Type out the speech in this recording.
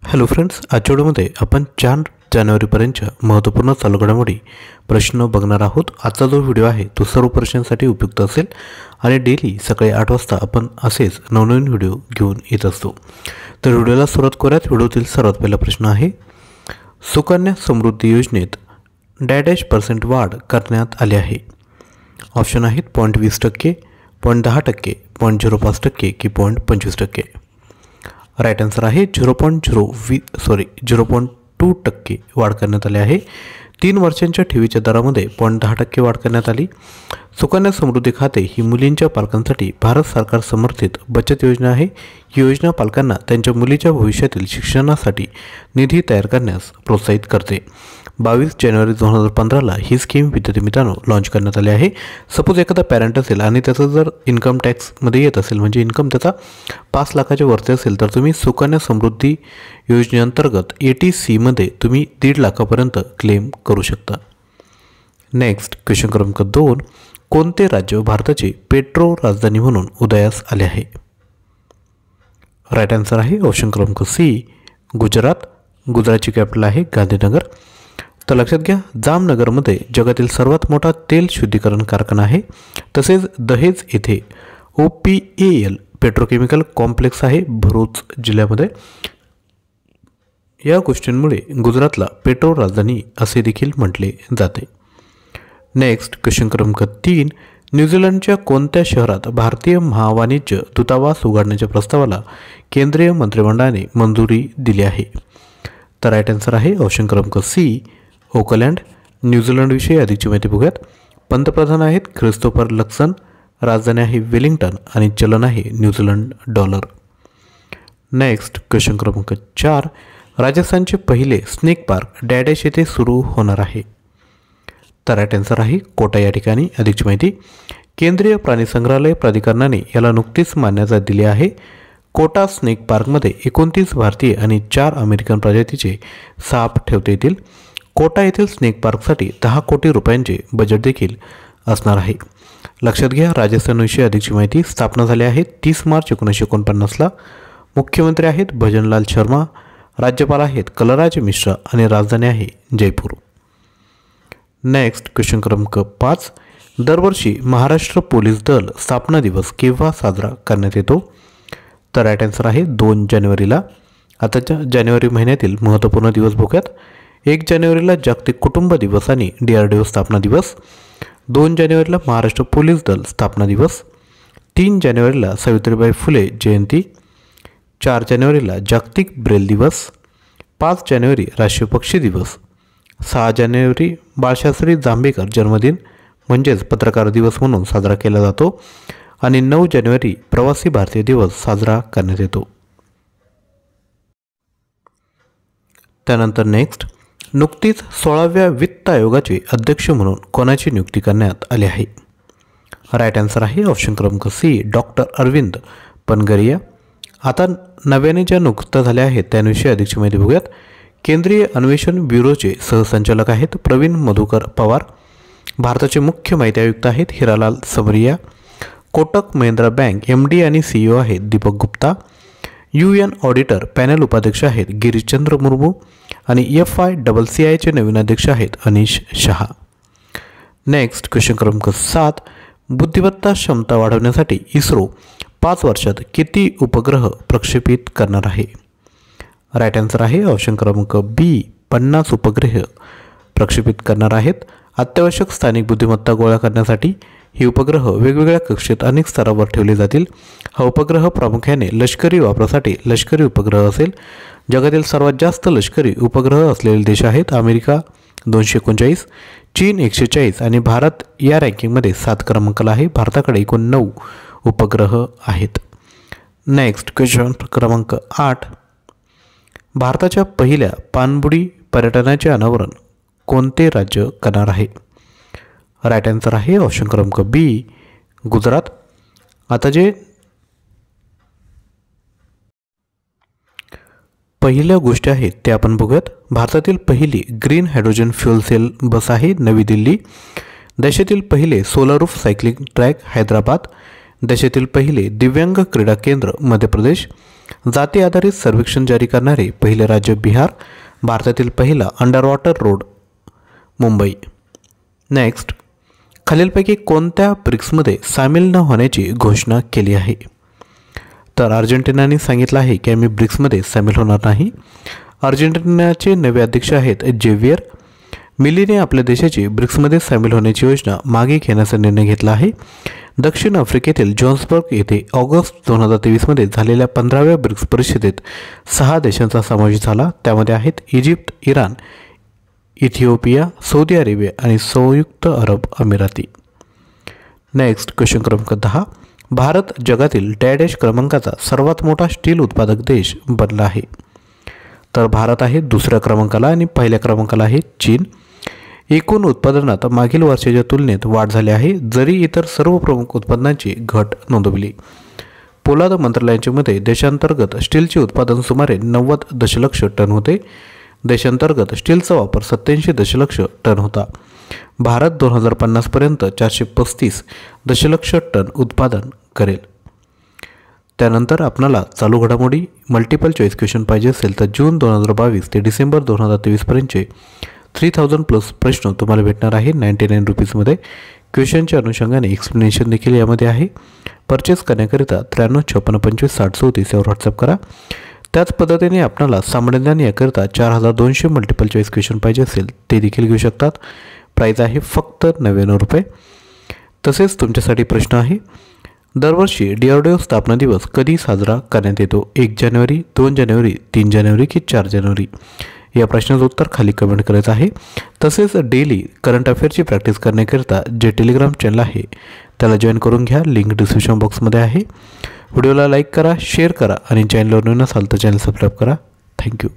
Hello friends, आजच्या व्हिडिओमध्ये आपण 4 जानेवारीपर्यंतच्या महत्त्वपूर्ण चालू घडामोडी प्रश्न बघणार आहोत। आजचा जो व्हिडिओ आहे तो सर्व प्रश्नांसाठी उपयुक्त असेल आणि डेली सकाळी 8 वाजता आपण असेच नवनवीन व्हिडिओ घेऊन येत असतो। तर व्हिडिओला सुरुवात करूयात। व्हिडिओतील सर्वात पहिला प्रश्न आहे, सुकन्या समृद्धी योजनेत %% वाढ करण्यात आली आहे। ऑप्शन आहेत 0.20%, 0.10%, 0.05% की 0.25%। राईट आन्सर आहे 0.2% वाढ करण्यात आली आहे। 3 वर्षांच्या ठेवीच्या दरामध्ये 0.10% वाढ करण्यात आली। सुकन्या समृद्धी खाते ही मुलींच्या पालकांसाठी भारत सरकार समर्थित बचत योजना आहे। ही योजना पालकांना त्यांच्या मुलीच्या भविष्यातील शिक्षणासाठी निधी तयार करण्यास प्रोत्साहित करते। 22 जानेवारी 2015ला ही स्कीम विद्यार्थी मित्रांनो लॉन्च करण्यात आली आहे। सपोज एखादा पॅरेंट असेल आणि त्याचा जर इन्कम टॅक्समध्ये येत असेल, म्हणजे इन्कम त्याचा 5 लाखाच्या वरती असेल, तर तुम्ही सुकन्या समृद्धी योजनेअंतर्गत ATC तुम्ही 1.5 लाखापर्यंत क्लेम करू शकता। नेक्स्ट क्वेश्चन क्रमांक 2, कोणते राज्य भारताची पेट्रो राजधानी म्हणून उदयास आले आहे? राईट आन्सर आहे ऑप्शन क्रमांक C, गुजरात। गुजरातची कॅपिटल आहे गांधीनगर। तर लक्षात घ्या, जामनगरमध्ये जगातील सर्वात मोठा तेल शुद्धीकरण कारखाना आहे। तसेच दहेज येथे OPAL पेट्रोकेमिकल कॉम्प्लेक्स आहे भरूच जिल्ह्यामध्ये। या गोष्टींमुळे गुजरातला पेट्रो राजधानी असे देखील म्हटले जाते। नेक्स्ट क्वेश्चन क्रमांक 3, न्यूझीलंडच्या कोणत्या शहरात भारतीय महावाणिज्य दूतावास उघडण्याच्या प्रस्तावाला केंद्रीय मंत्रिमंडळाने मंजुरी दिली आहे? तर राईट आन्सर आहे ऑप्शन क्रमांक C, ओकलँड। न्यूझीलंडविषयी अधिकची माहिती बघूयात। पंतप्रधान आहेत ख्रिस्तोफर लक्सन, राजधानी आहे वेलिंग्टन आणि चलन आहे न्यूझीलंड डॉलर। नेक्स्ट क्वेश्चन क्रमांक 4, राजस्थानचे पहिले स्नेक पार्क डॅडॅश येथे सुरू होणार आहे? तर राईट आन्सर आहे कोटा या ठिकाणी। अधिकची माहिती, केंद्रीय प्राणी संग्रहालय प्राधिकरणाने याला नुकतीच मान्यता दिली आहे। कोटा स्नेक पार्कमध्ये 29 भारतीय आणि 4 अमेरिकन प्रजातीचे साप ठेवता येतील। कोटा येथील स्नेक पार्कसाठी 10 कोटी रुपयांचे बजेट देखील असणार आहे। लक्षात घ्या, राजस्थानविषयी अधिकची माहिती, स्थापना झाली आहे 30 मार्च 1949ला। मुख्यमंत्री आहेत भजनलाल शर्मा, राज्यपाल आहेत कलराज मिश्रा आणि राजधानी आहे जयपूर। नेक्स्ट क्वेश्चन क्रमांक 5, दरवर्षी महाराष्ट्र पोलीस दल स्थापना दिवस केव्हा साजरा करण्यात येतो? तर राईट आन्सर आहे 2 जानेवारीला। आताच्या जानेवारी महिन्यातील महत्त्वपूर्ण दिवस बघूयात। 1 जानेवारीला जागतिक कुटुंब दिवस आणि DRDO स्थापना दिवस। 2 जानेवारीला महाराष्ट्र पोलीस दल स्थापना दिवस। 3 जानेवारीला सावित्रीबाई फुले जयंती। 4 जानेवारीला जागतिक ब्रेल दिवस। 5 जानेवारी राष्ट्रीय पक्षी दिवस। 6 जानेवारी बाळशास्त्री जांभेकर जन्मदिन म्हणजेच पत्रकार दिवस म्हणून साजरा केला जातो आणि 9 जानेवारी प्रवासी भारतीय दिवस साजरा करण्यात येतो। त्यानंतर नेक्स्ट, नुकतीच 16व्या वित्त आयोगाचे अध्यक्ष म्हणून कोणाची नियुक्ती करण्यात आली आहे? राईट आन्सर आहे ऑप्शन क्रमांक C, डॉक्टर अरविंद पनगरिया। आता नव्याने ज्या नियुक्त्या झाल्या आहेत त्यांविषयी अधिकची माहिती बघूयात। केंद्रीय अन्वेषण ब्युरोचे सहसंचालक आहेत प्रवीण मधुकर पवार। भारताचे मुख्य माहिती आयुक्त आहेत हिरालाल समरिया। कोटक महिंद्रा बँक MD आणि CEO आहेत Deepak Gupta. UN auditor panel उपाध्यक्ष आहेत गिरीशचंद्र मुर्मू आणि FICCIचे नवीन अध्यक्ष आहेत अनिश शहा। नेक्स्ट क्वेश्चन क्रमांक 7, बुद्धिमत्ता क्षमता वाढवण्यासाठी इस्रो 5 वर्षात किती उपग्रह प्रक्षेपित करणार आहे? राईट आन्सर आहे ऑप्शन क्रमांक B, 50 उपग्रह प्रक्षेपित करणार आहेत। अत्यावश्यक स्थानिक बुद्धिमत्ता गोळा करण्यासाठी हे उपग्रह वेगवेगळ्या कक्षेत अनेक स्तरावर ठेवले जातील। हा उपग्रह प्रामुख्याने लष्करी वापरासाठी लष्करी उपग्रह असेल। जगातील सर्वात जास्त लष्करी उपग्रह असलेले देश आहेत अमेरिका 239, चीन 140 आणि भारत या रँकिंगमध्ये 7 क्रमांकाला आहे। भारताकडे एकूण 9 उपग्रह आहेत। नेक्स्ट क्वेश्चन क्रमांक 8, भारताच्या पहिल्या पाणबुडी पर्यटनाचे अनावरण कोणते राज्य करणार आहे? राईट आन्सर आहे ऑप्शन क्रमांक B, गुजरात। आता जे पहिल्या गोष्टी आहेत ते आपण बघूयात। भारतातील पहिली ग्रीन हायड्रोजन फ्युएल सेल बस आहे नवी दिल्ली। देशातील पहिले solar roof cycling track Hyderabad. देशातील पहिले दिव्यांग क्रीडा केंद्र मध्य प्रदेश, जाती आधारित सर्वेक्षण जारी करणारे पहिले राज्य बिहार, भारतातील पहिला under water road Mumbai. Next, खालीलपैकी कोणत्या ब्रिक्समध्ये सामील न होण्याची घोषणा केली आहे? तर अर्जेंटिनाने सांगितलं आहे की आम्ही ब्रिक्समध्ये सामील होणार नाही. अर्जेंटिनाचे नवे अध्यक्ष आहेत जेवियर मिलीने आपल्या देशाची ब्रिक्समध्ये सामील होण्याची योजना मागे घेण्याचा निर्णय घेतला आहे. दक्षिण आफ्रिकेतील जोहान्सबर्ग येथे ऑगस्ट 2023मध्ये झालेल्या 15व्या ब्रिक्स परिषदेत 6 देशांचा समावेश झाला. त्यामध्ये आहेत Egypt, Iran, Ethiopia, Saudi Arabia आणि संयुक्त अरब अमिराती. नेक्स्ट क्वेश्चन क्रमांक 10. भारत जगातील डॅश क्रमांकाचा सर्वात मोठा स्टील उत्पादक देश बनला आहे? तर भारत आहे दुसऱ्या क्रमांकाला आणि पहिल्या क्रमांकाला आहे चीन. एकूण उत्पादनात मागील वर्षाच्या तुलनेत वाढ झाली आहे, जरी इतर सर्व प्रमुख उत्पादनांची घट नोंदवली. पोलाद मंत्रालयाच्या मते देशांतर्गत स्टीलचे उत्पादन सुमारे 90 दशलक्ष टन होते. देशांतर्गत स्टीलचा वापर 87 दशलक्ष टन होता. भारत 2050 पर्यंत 435 दशलक्ष टन उत्पादन करेल. त्यानंतर आपल्याला चालू घडामोडी मल्टिपल चॉईस क्वेश्चन पाहिजे असेल तर जून 2022 ते डिसेंबर 2023 पर्यंतचे 3000+ प्रश्न तुम्हाला भेटणार आहे 99 रुपीजमध्ये. क्वेश्चनच्या अनुषंगाने एक्सप्लेनेशन देखील यामध्ये आहे. परचेस करण्याकरिता 9356556034 यावर व्हॉट्सअप करा. त्याच पद्धतीने आपल्याला सामान्य ज्ञान याकरिता 4200 मल्टिपल चॉईस क्वेश्चन पाहिजे असेल ते देखील घेऊ शकतात. प्राईज आहे फक्त 99 रुपये. तसेच तुमच्यासाठी प्रश्न आहे, दरवर्षी DRDO स्थापना दिवस कधी साजरा करण्यात येतो? 1 जानेवारी, 2 जानेवारी, 3 जानेवारी की 4 जानेवारी? या प्रश्नाचं उत्तर खाली कमेंट करायचं आहे. तसेच डेली करंट अफेअरची प्रॅक्टिस करण्याकरिता जे टेलिग्राम चॅनल आहे त्याला जॉईन करून घ्या. लिंक डिस्क्रिप्शन बॉक्समध्ये आहे. व्हिडिओला लाईक करा, शेअर करा आणि चॅनलवर नवीन असाल तर चॅनल सबस्क्राईब करा. थँक्यू.